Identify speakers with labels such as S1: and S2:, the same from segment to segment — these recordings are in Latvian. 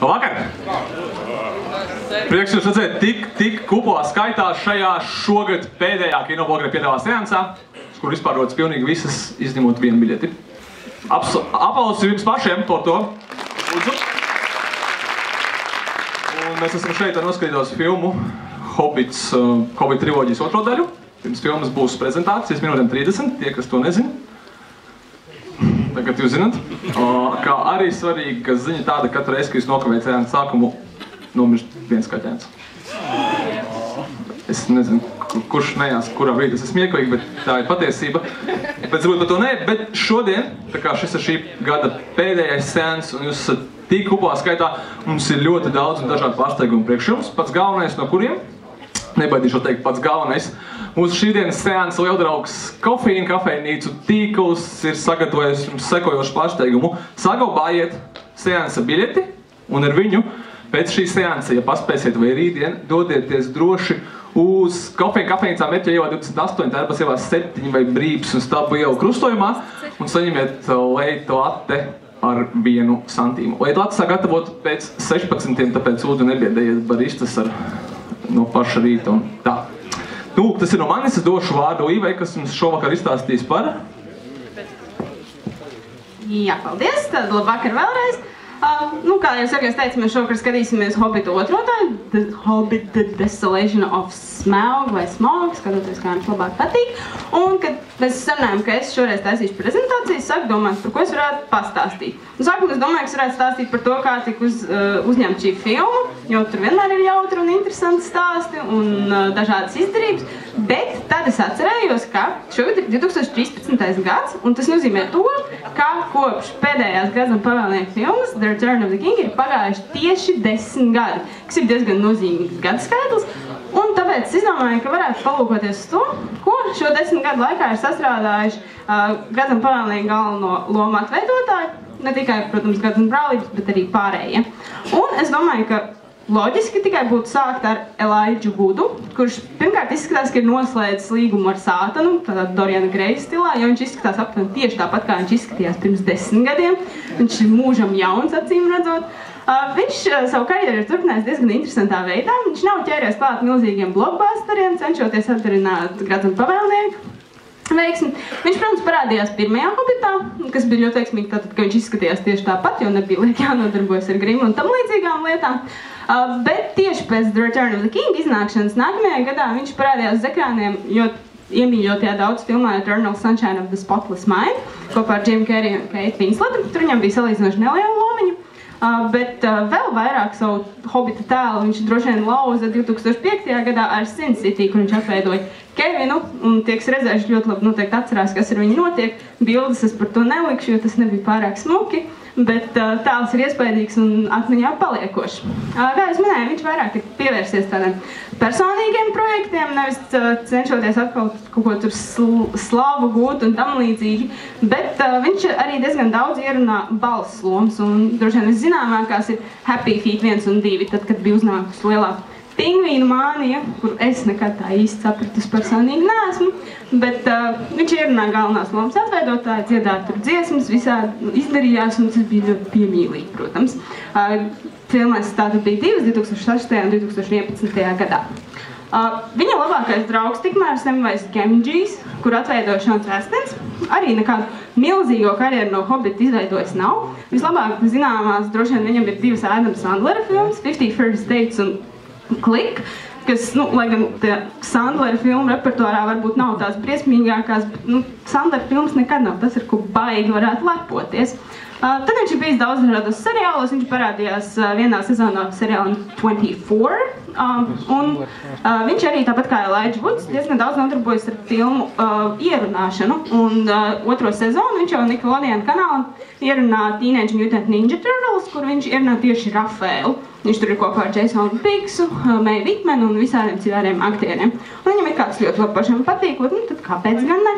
S1: Labvakar! Prieks jūs redzēt tik kuplā skaitā šajā šogad pēdējā Kinoblogerē piedāvā seansā, kur vispār rodas pilnīgi visas, izņemot vienu biļeti. Aplausi jums pašiem par to. Lūdzu. Un mēs esam šeit ar noskatītos filmu Hobbits, Hobbit triloģijas otro daļu. Pirms filmas būs prezentācijas minūtēm 30, tie, kas to nezin. Tagad jūs zināt. Kā arī svarīga ziņa tāda, katru reizi, ka jūs nokavējat seansu sākumu, nomirst viens kaķēns. Es nezinu, kurš nejās, kurā brīdī tas ir smieklīgi, bet tā ir patiesība. Bet varbūt par to ne, bet šodien, tā kā šis ir šī gada pēdējais seans, un jūs esat tik kuplā skaitā, mums ir ļoti daudz un dažādi pārsteigumi priekš jums. Pats galvenais no kuriem? Nebaidīšu teikt, pats galvenais. Mūsu šīdienas seansa lieldraugs Kofīna kafejnīcu tīkls ir sagatavojis jums sekojošu pārsteigumu. Saglabājiet seansa biļeti un ar viņu pēc šī seansa, ja paspēsiet vai rītdien, dodieties droši uz Kofīna kafejnīcā Mērķa ielā 28, Tērbas ielā 7 vai Brības un Stabu ielu krustojumā un saņemiet leitu latte ar 1 santīmu. Leitu latte sagatavot pēc 16, tāpēc lūdzu nebiedējiet baristas ar no paša rīta un tā. Nu, tas ir no manis, es došu vārdu Līvai, kas mums šovakar izstāstīs par.
S2: Jā, paldies, tad labvakar vēlreiz. Kā jau es teicu, mēs šovakar skatīsimies Hobbitu otro daļu, The Hobbit, The Desolation of Smaug vai Smaug, skatoties, kā jums labāk patīk. Un, kad mēs sarunājam, ka es šoreiz taisīšu prezentācijas, sāku domāt, par ko es varētu pastāstīt. Sākumā es domāju, ka es varētu stāstīt par to, kā tika uzņemta šī filma, jo tur vienmēr ir jautri un interesanti stāsti un dažādas izdarības. Bet tad es atcerējos, ka šogad ir 2013. gads, un tas nozīmē to, ka kopš pēdējās Grazam pavēlnieka filmas The Return of the King ir pagājuši tieši 10 gadi, kas ir diezgan nozīmīgs gadu skaitlis. Un tāpēc es izdomāju, ka varētu palūkoties uz to, ko šo 10 gadu laikā ir sastrādājuši Grazam pavēlnieka galveno lomu atveidotāji, ne tikai, protams, Grazam brālības, bet arī pārējie. Un es domāju, ka loģiski tikai būtu sākt ar Elijah Woodu, kurš pirmkārt izskatās, ka ir noslēdzis līgumu ar Sātanu, tādā Doriana Greja stilā, jo viņš izskatās aptuveni tieši tāpat, kā viņš izskatījās pirms 10 gadiem. Viņš ir mūžam jauns, acīm redzot. Viņš savu karjeru ir turpinājis diezgan interesantā veidā. Viņš nav ķēries klāt milzīgiem blockbusteriem, cenšoties atdarināt Grazam pavēlnieku veiksmi. Viņš, protams, parādījās pirmajā Hobbitā, kas bija ļoti veiksmīgi, tātad, ka viņš izskatījās tieši tāpat, jo nebija liek jānodarbojas ar grimu un tam līdzīgām lietām. Bet tieši pēc The Return of the King iznākšanas nākamajā gadā viņš parādījās uz ekrāniem, jo iemīļotajā daudz filmā Eternal Sunshine of the Spotless Mind, kopā ar Jimu Carreyu un Kate Winsletu. Tur viņam bija salīdzinoši neliela lomiņa. Bet vēl vairāk savu Hobbita tēlu viņš droši vien lauza 2005. Gadā ar Sin City, kur viņš atveidoja Kevinu, un tie, kas redzējuši, ļoti labi noteikti atcerās, kas ar viņu notiek. Bildes es par to nelikšu, jo tas nebija pārāk smuki, bet tēls ir iespaidīgs un atmiņā paliekošs. Kā es minēju, viņš vairāk ir pievērsies tādiem personīgiem projektiem, nevis cenšoties atkal kaut ko tur slavu gūt un tam līdzīgi, bet viņš arī diezgan daudz ierunā balss lomas, un droši vien viszināmākās ir Happy Feet 1 un 2, tad, kad bija uznākusi lielā pingvīnu mānija, kur es nekad tā īsti sapratus personīgi neesmu, bet viņš ierunā galvenās lomas atveidotāji, dziedāja tur dziesmas, visādi izdarījās, un tas bija ļoti piemīlīgi, protams. Filmēs tātad bija 2008. un 2011. gadā. Viņa labākais draugs tikmēr Samwise Gamgee, kur atveidoja Seans Astens, arī nekādu milzīgo karjeru no Hobbita izveidojis nav. Vislabāk zināmās droši vien viņam ir 2 Adama Sandlera filmas, 50 First Dates un Click, kas, lai gan Sandlera filmu repertuārā varbūt nav tās briesmīgākās, bet Sandlera filmas nekad nav tas, ar ko baigi varētu lepoties. Tad viņš ir bijis daudz dažādos seriālos, viņš parādījās vienā sezonā seriālam 24, un viņš arī tāpat kā Elijah Woods diezgan daudz nodarbojas ar filmu ierunāšanu, un otro sezonu viņš jau Nickelodeon kanālā ierunā Teenage Mutant Ninja Turtles, kur viņš ierunā tieši Rafaelu. Viņš tur ir kopā ar Jasonu Bigsu, Mae Whitmanu un visādiem citādiem aktieriem. Un viņam ir kāds ļoti labi pašam patīkot, tad kāpēc gan ne?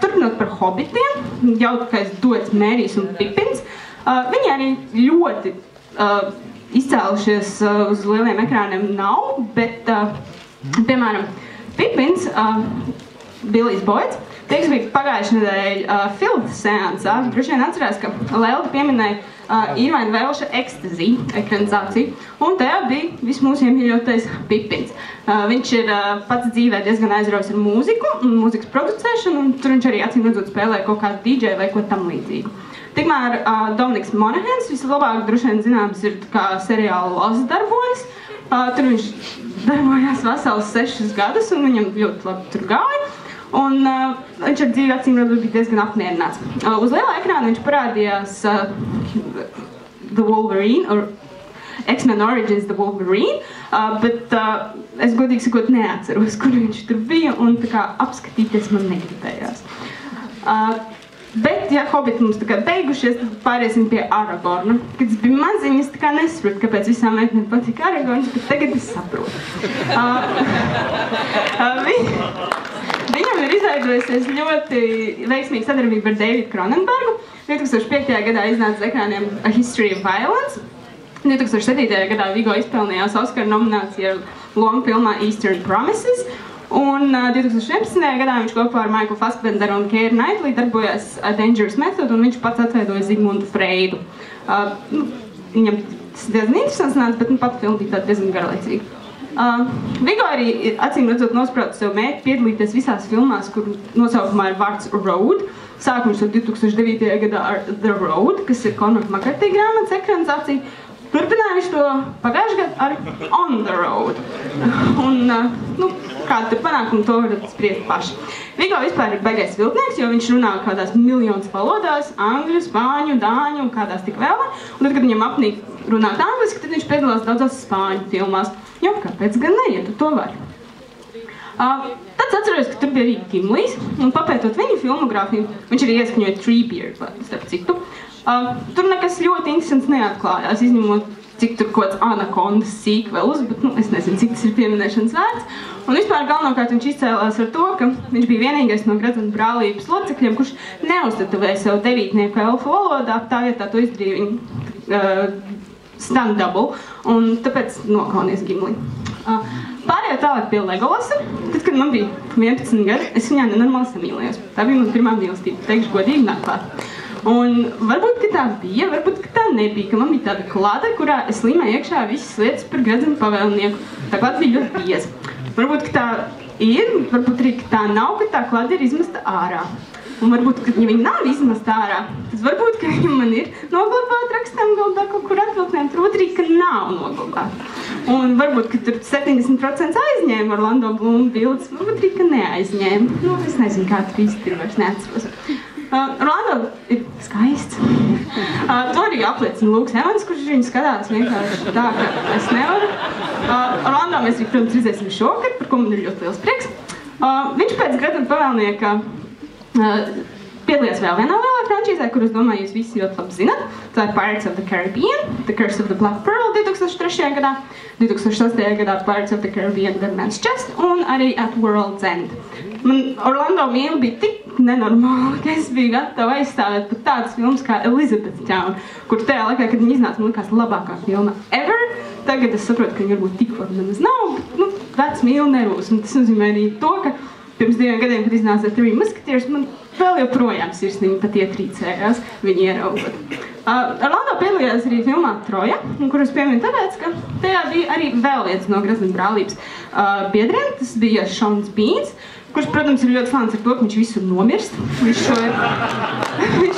S2: Turpinot par Hobbitiem, jaukais Dots, Mērijs un Pipins, viņi arī ļoti izcēlušies uz lieliem ekrāniem nav, bet, piemēram, Pipins, Billijs Boyds, tie, kas bija pagājušajā nedēļā filmu seansā, droši vien atcerās, ka Lelda pieminēja Irvaina Velša Ecstasy ekranizāciju, un tajā bija viss mūsu iemīļotais Pipins. Viņš ir pats dzīvē diezgan aizraujis ar mūziku un mūzikas producēšanu, un tur viņš arī acīm redzot spēlē kaut kādu DJ vai ko tam līdzīgu. Tikmēr Dominiks Monahans vislabāk droši vien zināms ir kā seriāla Lost darbojas. Tur viņš darbojās vesels 6 gadus, un viņam ļoti labi tur gāja. Un viņš ar dzīvi acīm redzot bija diezgan apmierināts. Uz lielā ekrāna viņš parādījās The Wolverine, or X-Men Origins The Wolverine, bet es godīgi sakot neatceros, kur viņš tur bija, un tā kā apskatīties man negribējās. Bet, ja Hobbiti mums tā kā beigušies, tad pāriesim pie Aragorna. Kad es biju maziņa, es tā kā nesaprotu, kāpēc visām meitenēm patīk Aragorns, bet tagad es saprotu. Viņam ir izveidojusies ļoti veiksmīga sadarbība ar Davidu Cronenbergu. 2005. gadā iznāca ekrāniem A History of Violence. 2007. gadā Vigo izpelnījās Oscar nomināciju ar lomu filmā Eastern Promises. Un 2011. gadā viņš kopā ar Michael Fassbenderu un Keira Knightley darbojās Dangerous Method, un viņš pats atveidoja Zigmundu Freidu. Viņam tas diezgan interesants nāca, bet pat filma bija tāda diezgan garlaicīga. Vigo arī acīm redzot nosprauda sev mērķi piedalīties visās filmās, kur nosaukumā ir vārds Road. Sākums ar 2009. gadā ar The Road, kas ir Conor McCarthy grāmatas ekranizācija. Turpināja viņš to pagājušajā gadā ar On the Road. Un, kāda tur panākuma, to varat spriest paši. Vigo vispār ir baigais viltnieks, jo viņš runā kādās miljonas valodās, angļu, spāņu, dāņu un kādās tik vēl. Un tad, kad viņam apnīk runāt angliski, tad viņš piedalās daudzās spāņu filmās. Jo, kāpēc gan ne, ja tu to vari? Tad atceros, ka tur bija arī Gimlijs, un papētot viņu filmogrāfiju, viņš arī ieskaņoja Treebeard, starp citu. Tur nekas ļoti interesants neatklājās, izņemot, cik tur kaut kāds Anacondas sequels, bet es nezinu, cik tas ir pieminēšanas vērts. Un vispār galvenokārt viņš izcēlās ar to, ka viņš bija vienīgais no Gredzena brālības locekļiem, kurš neuztetovēja sev devītnieku elfu valodā, tā vietā to izdarīja viņa stand-double, un tāpēc nokaunies Gimli. Pārējot tālāk pie Legolasa, tad, kad man bija 11 gadi, es viņā nenormāli samīlējos. Tā bija man pirmā mīlestība, teikšu godīgi nāklāt. Un varbūt, ka tā bija, varbūt, ka tā nebija, ka man bija tāda klāte, kurā es līmēju iekšā visas lietas par Gredzena pavēlnieku. Tā klāte bija ļoti bieza. Varbūt, ka tā ir, varbūt arī, ka tā nav, ka tā klāte ir izmesta ārā. Un varbūt, ka ja viņa nav izmesta ārā, tad varbūt, ka viņa man ir noglabāta rakstām galdā kaut kur atvilknēm, turbūt arī, ka nav noglabāta. Un varbūt, ka tur 70% aizņēma Orlando Bloom bildes, varbūt arī, ka neaizņēma. Es nezinu, kā tur īsti ir, vairs neatceros. Orlando ir skaists. To arī apliecina Lūks Evans, kurš viņu skatās vienkārši tā, ka es nevaru. Orlando mēs arī, protams, redzēsim šokar, par ko man ir ļoti liels prieks. Viņš pēc Gredzena pavēlnieka piedalījās vēl vienā lielā frančīzē, kur es domāju, jūs visi ļoti labi zināt. Tā ir Pirates of the Caribbean, The Curse of the Black Pearl 2003. gadā, 2008. gadā Pirates of the Caribbean, The Man's Chest un arī At World's End. Man Orlando mīla bija tik nenormāli, ka es biju gatava aizstāvēt pat tādas filmas kā Elizabethtown, kur tajā laikā, kad viņi iznāca, man likās labākā filma ever. Tagad es saprotu, ka viņi varbūt tik labi nemaz nav, bet vecs mīla nerūs. Un tas nozīmē arī to, ka pirms 2 gadiem, kad iznāca Three Musketeers, man vēl joprojām sirsniņi pat ietrīcējās viņu ieraugot. Orlando piedalījās arī filmā Troja, kuras pieminu tāpēc, ka tajā bija arī vēl viens no Gredzena brālības biedriem, tas bija Seans Beans, kurš, protams, ir ļoti fans ar to, ka viņš visur nomirst. Viņš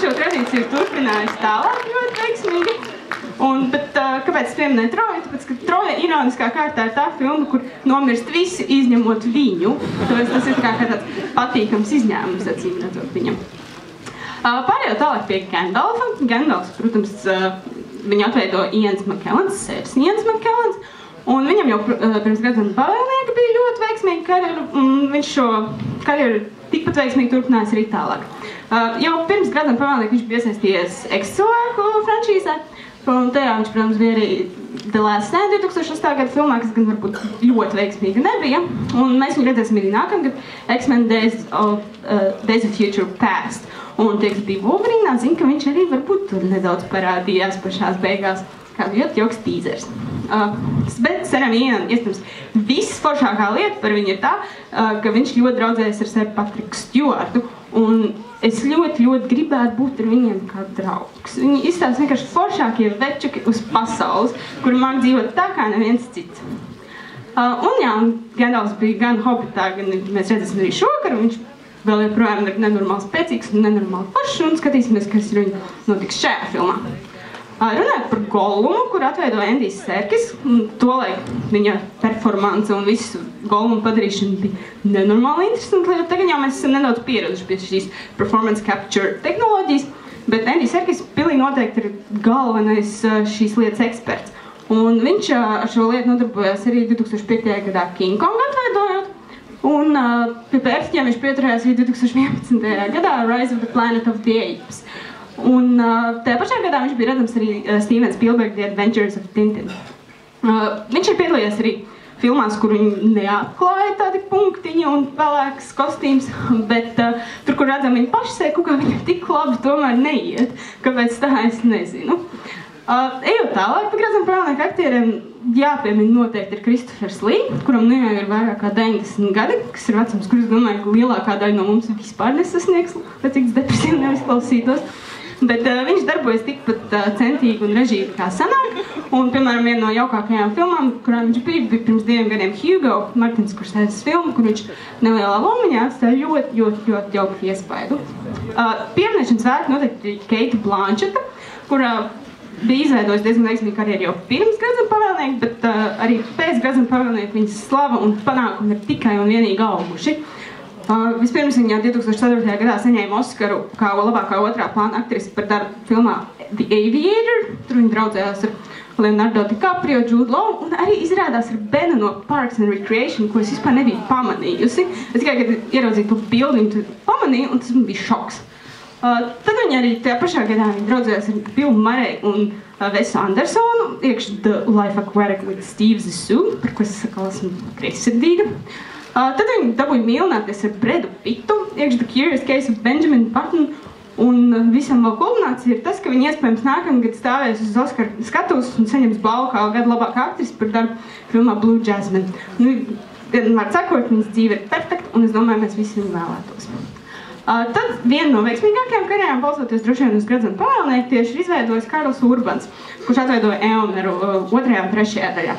S2: šo tradīciju ir turpinājis tālāk ļoti veiksmīgi. Bet kāpēc es pieminēju Troju? Tāpēc, ka Troja ironiskā kārtā ir tā filma, kur nomirst visi izņemot viņu. Tāpēc tas ir kā tāds patīkams izņēmums, acīm redzot viņam. Pārējot tālāk pie Gandalfa. Gandalfs, protams, viņu atveido Ians McKellens, sērs Ians McKellens. Un viņam jau pirms Gredzena pavēlnieka bija ļoti veiksmīga karjeru, un viņš šo karjeru tikpat veiksmīgi turpinājis arī tālāk. Jau pirms Gredzena pavēlnieka viņš bija iesaistījies X-cilvēku frančīzē, un tajā viņš, protams, bija arī The Last Stand 2008. gada filmā, kas gan varbūt ļoti veiksmīga nebija. Un mēs viņu redzēsim arī nākamgad X-Men Days of Future Past. Un tie, kas bija Wolverīnā, zina, ka viņš arī varbūt tur nedaudz parādījās pašās beigās. Kā ļoti joks tīzers. Bet Seram Ianam, iespējams, visforšākā lieta par viņu ir tā, ka viņš ļoti draudzējas ar Sir Patriku Stewartu. Un es ļoti gribētu būt ar viņiem kā draugs. Viņi izstāsta vienkārši foršākie večuki uz pasaules, kuri māk dzīvot tā kā neviens cits. Un jā, Gandalfs bija gan Hobbitā, gan mēs redzēsim arī šokar, un viņš vēl joprojām ir nenormāli spēcīgs un nenormāli foršs, un skatīsimies, kas ir viņu notiks šajā filmā. Runājot par Gollumu, kur atveido Endijs Serkis, tolaik viņa performance un visu Gollumu padarīšana bija nenormāli interesanti, jo tagad jau mēs esam nedaudz pieraduši pie šīs performance capture tehnoloģijas, bet Endijs Serkis pilnīgi noteikti ir galvenais šīs lietas eksperts. Un viņš ar šo lietu nodarbojās arī 2005. gadā King Kong atveidojot, un pie pērtiķiem viņš pieturējās arī 2011. gadā Rise of the Planet of the Apes. Un tajā pašā gadā viņš bija redzams arī Steven Spielberg The Adventures of Tintin. Viņš ir piedalījies arī filmās, kur viņi neatklāja tādi punktiņi un pelēks kostīms, bet tur, kur redzam viņa pašsēku, ka viņa tik labi tomēr neiet, kāpēc tā es nezinu. Ejot tālāk par Gradzenu pavēlnieku aktieriem, jāpiemina noteikti ir Kristofers Lī, kuram nu jau ir vairāk kā 90 gadi, kas ir vecums, kurus domāju, ka lielākā daļa no mums vispār nesasniegs, lai cik depresīvi neizklausītos. Bet viņš darbojas tikpat centīgi un režīgi kā sanāk, un, piemēram, viena no jaukākajām filmām, kurā viņš bija pirms 2 gadiem Hugo, Martins Scorsese filmu, kur viņš nelielā lomiņā atstāja ļoti jauku iespaidu. Pieminēšanas vērta noteikti ir Keita Blancheta, kurā bija izveidojis diezgan veiksmīgu karjeru jau pirms Gradzenu pavēlnieka, bet arī pēc Gradzenu pavēlnieka viņas slava un panākumi ir tikai un vienīgi auguši. Vispirms viņa 2004. gadā saņēma Oskaru kā labākā otrā plāna aktrisi par darbu filmā The Aviator. Tur viņa draudzējās ar Leonardo DiCaprio, Jude Law un arī izrādās ar Benu no Parks and Recreation, ko es vispār nebiju pamanījusi. Es tikai, kad ieraudzīju to bildi, viņu pamanīju, un tas man bija šoks. Tad viņa arī tajā pašā gadā viņa draudzējās ar Billu Murray un Vesu Andersonu, iekš The Life Aquatic with Steve Zissou, par ko es sakal esmu greizsirdīga. Tad viņi dabūja mīlināties ar Bredu Pittu, iekš The Curious Case of Benjamin Button, un visam vēl kulminācija ir tas, ka viņi iespējams nākamgad stāvēs uz Oskar skatuves un saņems balvu kā gada labākā aktrisi par darbu filmā Blue Jasmine. Nu, var sakot, viņas dzīve ir perfekta, un es domāju, mēs visi viņu vēlētos. Tad viena no veiksmīgākajām karjerām, balstoties droši vien uz Gradzenu pavēlnieku, tieši ir izveidojis Karls Urbans, kurš atveidoja Eoneru 2. un 3. daļā.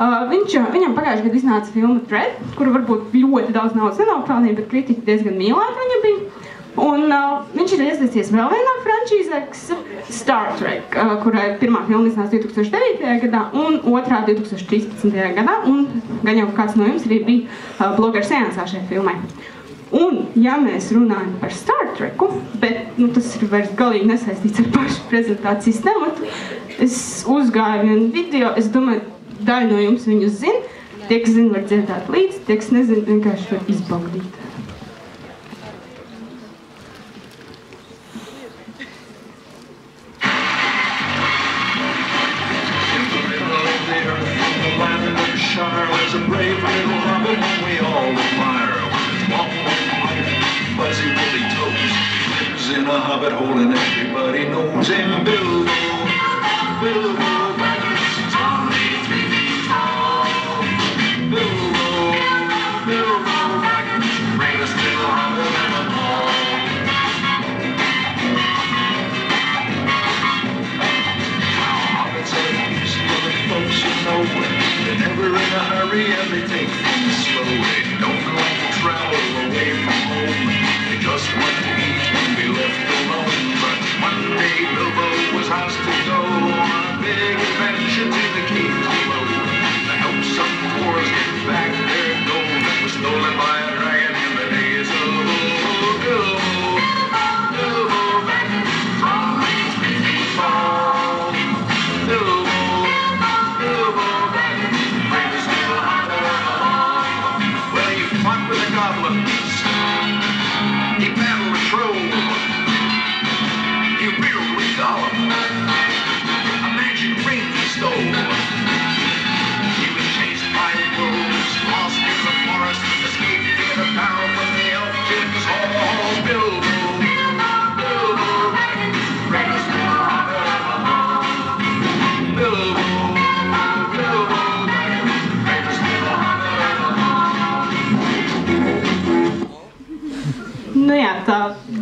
S2: Viņam pagājušajā gadā iznāca filma Dread, kuru varbūt ļoti daudz naudas nenopelnīja, bet kritiķi diezgan mīlēti viņa bija. Un viņš ir iesaicies vēl vienā frančīzē, kas Star Trek, kurai pirmā filma iznāca 2009. gadā un otrā 2013. gadā, un gan jau kāds no jums arī bija blogeru seansā šajā filmai. Un, ja mēs runājam par Star Treku, bet tas ir vairs galīgi nesaistīts ar pašu prezentācijas tematu, es uzgāju vienu video, es domāju, daļa no jums viņus zina, tie, kas zina, var dzirdēt līdzi, tie, kas nezina, vienkārši var izbaudīt.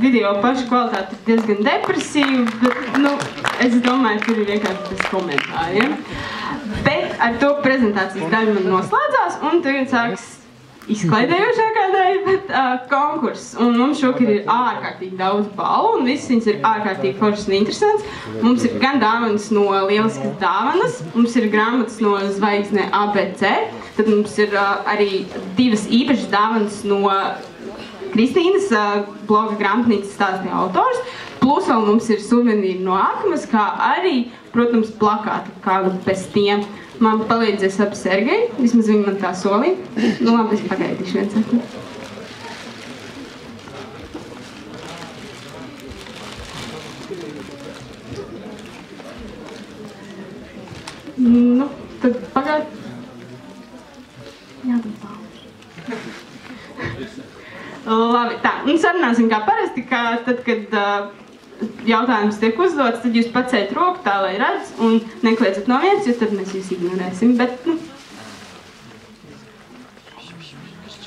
S2: video paša kvalitāte ir diezgan depresīva, bet, nu, es domāju, tur ir vienkārši bez komentāriem. Bet ar to prezentācijas daļu man noslēdzās, un tagad sāks izklaidējošākā daļa, bet konkurss. Un mums šokar ir ārkārtīgi daudz balvu, un visas viņas ir ārkārtīgi foršas un interesants. Mums ir gan dāvanas no Lieliskas dāvanas, mums ir grāmatas no Zvaigznē ABC, tad mums ir arī divas īpašas dāvanas no Kristīnas bloga grāmatnīcas stāstīja autors, plus vēl mums ir suvenīri no Akmas, kā arī, protams, plakāti, kādu bez tiem. Man palīdzēs ap Sergeju, vismaz viņi man tā solīja. Nu labi, es pagaidīšu viens sekund. Nu, tad pagaid. Jā, tad pauž. Labi, tā. Un sarunāsim kā parasti, kā tad, kad jautājums tiek uzdots, tad jūs pacēt roku tā, lai redz, un nekliedzat no viens, jo tad mēs jūs ignorēsim, bet, nu.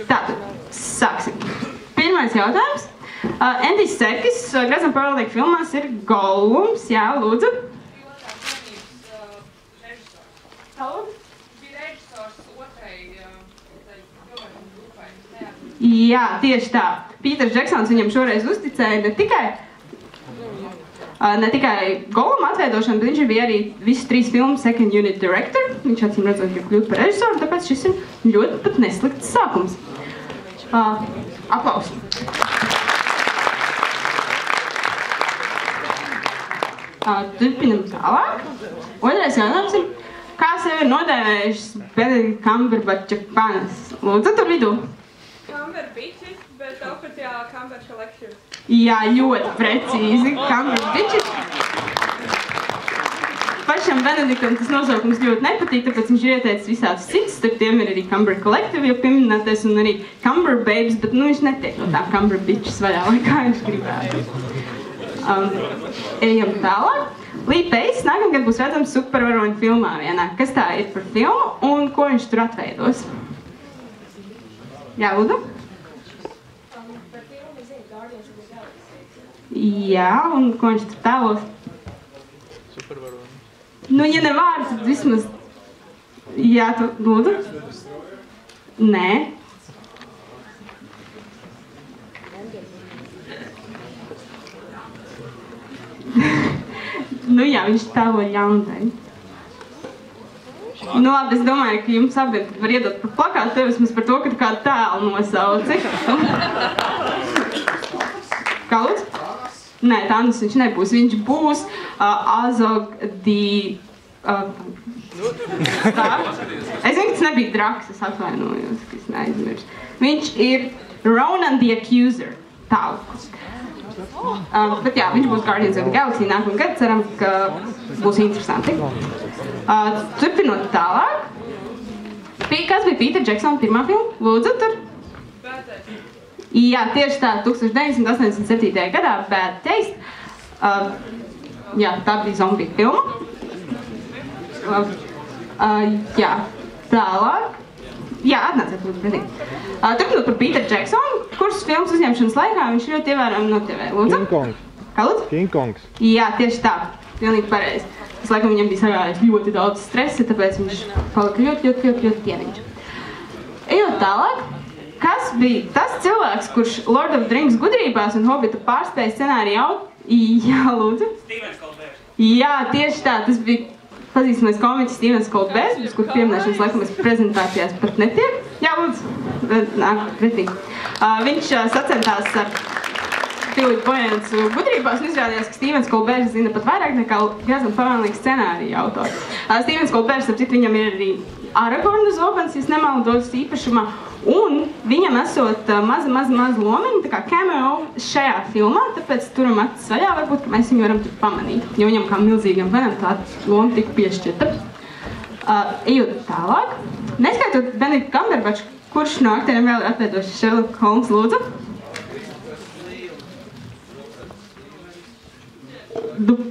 S2: Tātad, sāksim. Pirmais jautājums. Endijs Serkis, Grazam Paralēk filmās ir Gollums, jā, lūdzu. Jā, tieši tā. Pīters Džeksons viņam šoreiz uzticēja ne tikai Golluma atveidošanu, bet viņš bija arī visu 3 filmu second unit director. Viņš acīm redzot, ka kļūt par režisoru, tāpēc šis ir ļoti pat neslikts sākums. Aplausi. Turpinam tālāk. Otrais jautājums ir, kā sevi ir nodēvējušas Benedict Cumberbatcha fanas? Lūdzu, tur vidū.
S3: Cumberbitches, bet oficiālā Cumber Collection.
S2: Jā, ļoti precīzi. Cumberbitches. Pašam Benediktam tas nosaukums ļoti nepatīk, tāpēc viņš ir ieteicis visādus citus, starp tiem ir arī Cumber Collective, jau pieminētais, un arī Cumber Babes, bet nu viņš netiek no tā Cumberbitches vaļā, lai kā viņš gribētu. Ejam tālāk. Lee Pace nākamgad būs redzams supervaroņu filmā vienā. Kas tā ir par filmu un ko viņš tur atveidos? Jā, lūdzu? Jā, un ko viņš tur tēlos?
S4: Supervaroņi.
S2: Nu, ja ne vārds, tad vismaz... Jā, tu lūdzu? Nē. Nu jā, viņš tēlo ļaundaļu. Nu labi, es domāju, ka jums abiem var iedot par plakātu, tev vismaz par to, ka tu kādu tēlu nosauci. Kā lūdzu? Nē, Tandus viņš nebūs. Viņš būs Azog di... Tā. Es zinu, ka tas nebija Draks, es atvainojos, ka es neaizmiršu. Viņš ir Ronan the Accuser. Tālāk. Bet jā, viņš būs Guardians of the Galaxy nākamgad, ceram, ka būs interesanti. Turpinot tālāk. Kas bija Peter Jacksona pirmā filma? Lūdzu, tur? Jā, tieši tā, 1987. gadā Bad Taste. Jā, tā bija zombiju filma. Jā, tālāk. Jā, atnāciet, lūdzu, pretī. Turpinot par Peter Jacksonu, kuras filmas uzņemšanas laikā viņš ļoti ievērojami notevē. Lūdzu?
S4: King Kongs.
S2: Kā lūdzu?
S4: King Kongs.
S2: Jā, tieši tā. Pilnīgi pareizi. Es laikam viņam bija sagājis ļoti daudz stresa, tāpēc viņš palika ļoti ķieviņš. Ejot tālāk, kas bija tas cilvēks, kurš Lord of the Rings gudrībās un Hobbita pārspēja scenāriju Jā, lūdzu?
S5: Stevens Colbert.
S2: Jā, tieši tā. Tas bija pazīstamais komiķis Stevens Colbert, uz kur pieminēšanas laikam es prezentācijās pat netiek. Jā, lūdzu, nāk pretī. Viņš sacentās ar Filipa Bojansu gudrībās un izrādījās, ka Stevens Colbert zina pat vairāk nekā Grazam Paralēk scenārija autori. Stevens Colbert, starp citu, viņam ir arī Aragorna zobens, ja nemaldos īpašumā, un viņam esot maza lomiņa, tā kā cameo šajā filmā, tāpēc turam acis vaļā, varbūt, ka mēs viņu varam tur pamanīt, jo viņam kā milzīgam fanam tāda loma tika piešķirta. Ejot tālāk, neskaitot Benedict Cumberbatch, kurš no aktieriem vēl ir atveidošs Sherlock Holmes, lūdzu?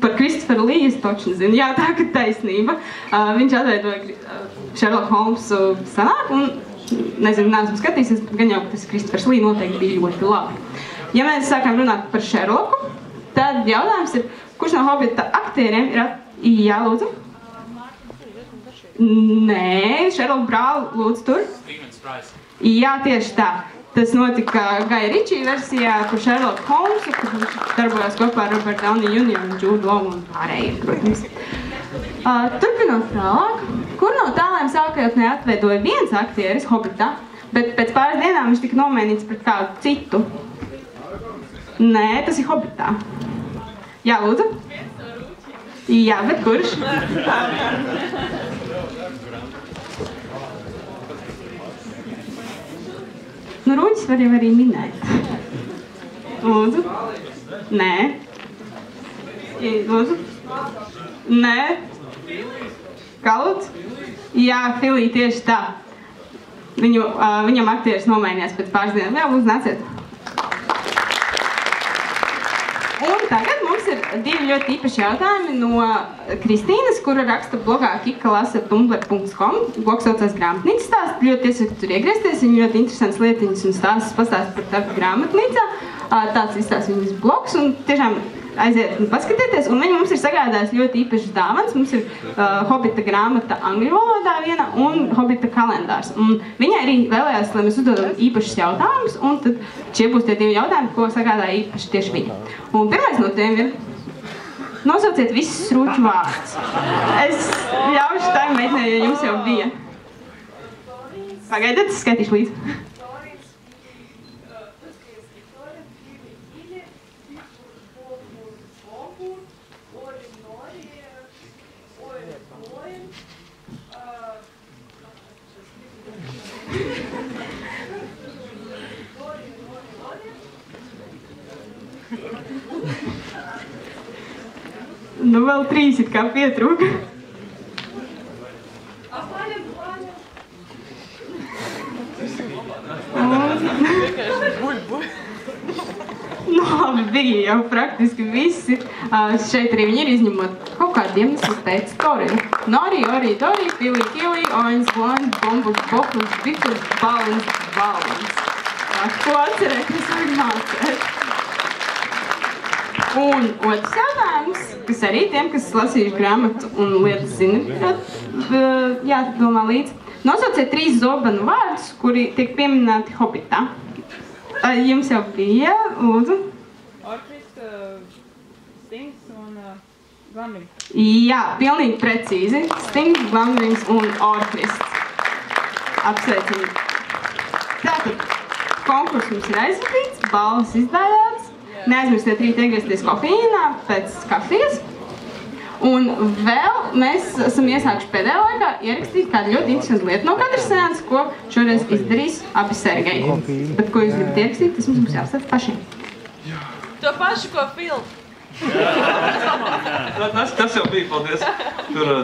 S2: Par Christopheru Lee es toču nezinu. Jā, tā ka taisnība. Viņš atveidoja Sherlock Holmesu sanāk un, nezinu, neesmu skatījusies, gan jau, ka tas Christophers Lee noteikti bija ļoti labi. Ja mēs sākam runāt par Sherlocku, tad jautājums ir, kurš no Hobita aktieriem ir Jā, lūdzu? Nē, Sherlock brāli, lūdzu tur. Jā, tieši tā. Tas notika Guy Ritchie versijā par Sherlock Holmesu, kur viņš darbojās kopā ar Robert Downey Jr. un Jude Law un pārējiem, protams. Turpinot tālāk, kur no tālēm sākotnēji atveidoja viens aktieris Hobitā, bet pēc pāris dienām viņš tika nomainīts pret kādu citu? Nē, tas ir Hobitā. Jā, lūdzu? Jā, bet kurš? Nu, Rūģis var jau arī minēt. Lūdzu? Nē. Lūdzu? Nē. Kā lūdzu? Jā, Filī, tieši tā. Viņam aktieris nomainījās pēc pāris dienām. Jā, lūdzu, nāciet. Un tagad mums ir divi ļoti īpaši jautājumi no Kristīnas, kura raksta blogā kikalasa.tumblr.com. Blogs saucās Grāmatnīcas stāsts. Ļoti iesaku tur iegriezties. Viņa ļoti interesants lietiņas un stāstas pastāst par tavu grāmatnīcā. Tāds izstāsta viņas blogs un tiešām aiziet un paskatieties. Un viņa mums ir sagādājis ļoti īpašas dāvanas. Mums ir Hobita grāmata angļu valodā viena un Hobita kalendārs. Un viņa arī vēlējās, lai mēs uzdodam īpašus jautājumus. Un tad šie būs tie divi jautājumi, ko sagādāja īpaši tieši viņa. Un pirmais no tiem ir: nosauciet visus rūķu vārdus. Es ļaušu tā meitnē, ja jums jau bija. Pagaidiet, es skaitīšu līdzi. Nu, vēl 3 it kā pietrūka. Nu, labi, bija jau praktiski visi. Šeit arī viņi ir izņemot kaut kādiem, es teicu, storiju. Nori, ori, dori, pili, kili, oins, blonds, bombus, bokus, bitus, balons, balons. Ko atcerēt, es vajag mācēt. Un otrs jautājums, kas arī tiem, kas lasījuši grāmatu un lietas zina, jādomā līdz. Nosauciet 3 zobenu vārdus, kuri tiek pieminēti Hobitā. Jums jau bija, lūdzu.
S3: Orkrist, Stings un Glamrings.
S2: Jā, pilnīgi precīzi. Stings, Glamrings un Orkrist. Apsveicam. Tātad, konkurss mums ir aizvadīts, balvas izdājāts. Neaizmirstiet rīt iegriezties kofīnā pēc kafijas. Un vēl mēs esam iesākuši pēdējā laikā ierakstīt kādu ļoti interesantu lietu no katras seanses, ko šoreiz izdarīs abi Sergeji. Bet ko jūs gribat ierakstīt, tas mums jāstāst pašiem.
S5: To pašu, ko Phil.
S1: Tas jau bija, paldies.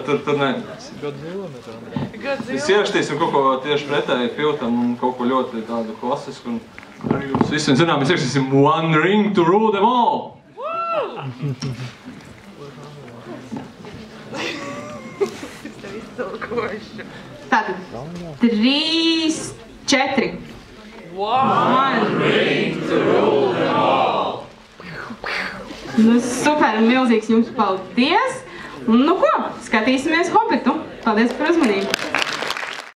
S1: Tur ne. Es ierakstīsim kaut ko tieši pretēji Filtam un kaut ko ļoti tādu klasisku. Un arī jūs visiem zinām, mēs ierakstīsim One Ring to Rule Them All. Tātad 3, 4. One ring to rule them all. Nu, super, milzīgs jums paldies. Un nu ko, skatīsimies Hobitu. Paldies par uzmanību.